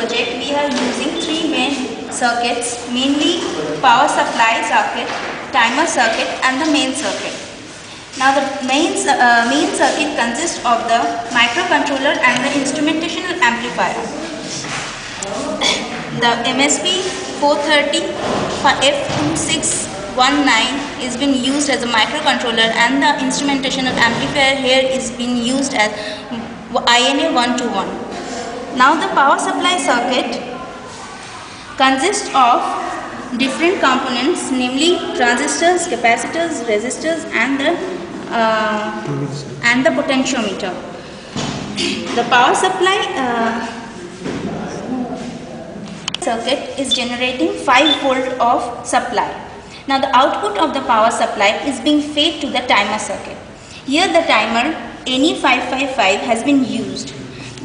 project we are using three main circuits, mainly power supply circuit, timer circuit and the main circuit. Now the main circuit consists of the microcontroller and the instrumentational amplifier. The MSP 430 F2619 is being used as a microcontroller and the instrumentational amplifier here is being used as INA 121. Now the power supply circuit consists of different components, namely transistors, capacitors, resistors and the potentiometer. The power supply circuit is generating 5 volt of supply. Now the output of the power supply is being fed to the timer circuit. Here the timer NE555 has been used.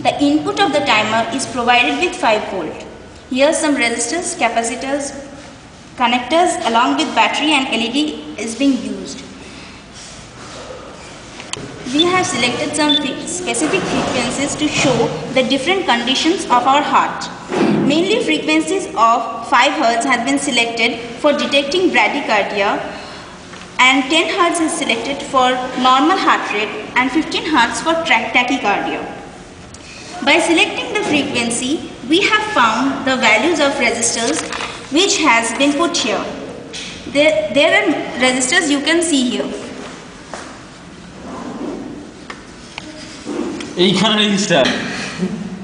The input of the timer is provided with 5 volt. Here some resistors, capacitors, connectors along with battery and LED is being used. We have selected some specific frequencies to show the different conditions of our heart. Mainly frequencies of 5 Hz has been selected for detecting bradycardia and 10 Hz is selected for normal heart rate and 15 Hz for tachycardia. By selecting the frequency, we have found the values of resistors which has been put here. There are resistors you can see here.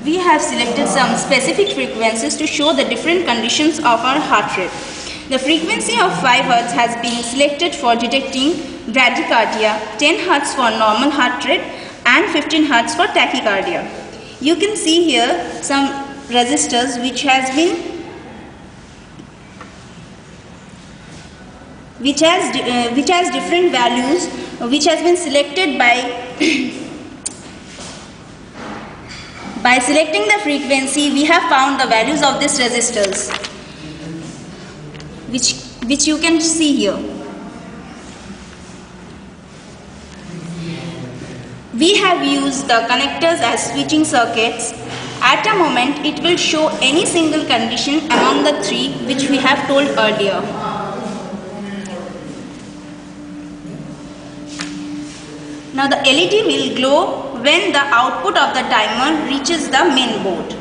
We have selected some specific frequencies to show the different conditions of our heart rate. The frequency of 5 Hz has been selected for detecting bradycardia, 10 Hz for normal heart rate and 15 Hz for tachycardia. You can see here some resistors which has different values which has been selected by selecting the frequency. We have found the values of these resistors which you can see here. We have used the connectors as switching circuits. At a moment it will show any single condition among the three which we have told earlier. Now the LED will glow when the output of the timer reaches the main board.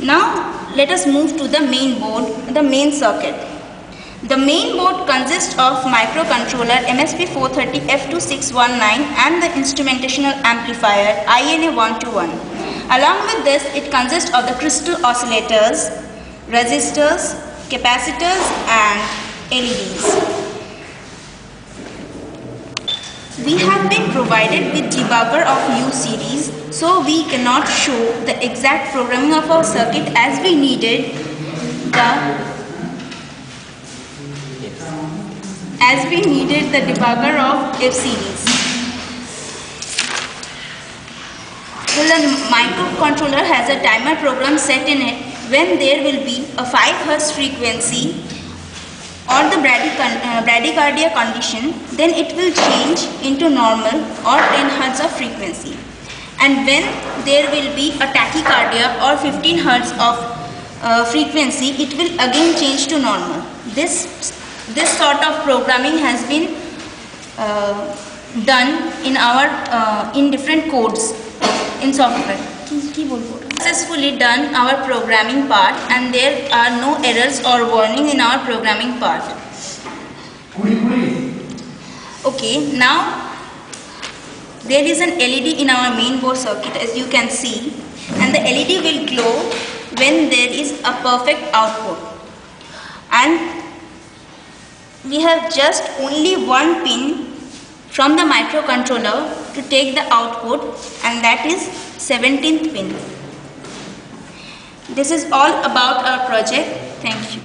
Now let us move to the main board, the main circuit. The main board consists of microcontroller MSP 430 F2619 and the instrumentational amplifier INA 121. Along with this, it consists of the crystal oscillators, resistors, capacitors and LEDs. We have been provided with debugger of U series, so we cannot show the exact programming of our circuit as we needed the debugger of F series. Well, the microcontroller has a timer program set in it. When there will be a 5 Hz frequency or the bradycardia condition, then it will change into normal or 10 Hz of frequency. And when there will be a tachycardia or 15 Hz of frequency, it will again change to normal. This sort of programming has been done in different codes in software. Successfully done our programming part and there are no errors or warnings in our programming part. Okay, now there is an LED in our main board circuit as you can see, and the LED will glow when there is a perfect output. And we have just only one pin from the microcontroller to take the output, and that is 17th pin. This is all about our project. Thank you.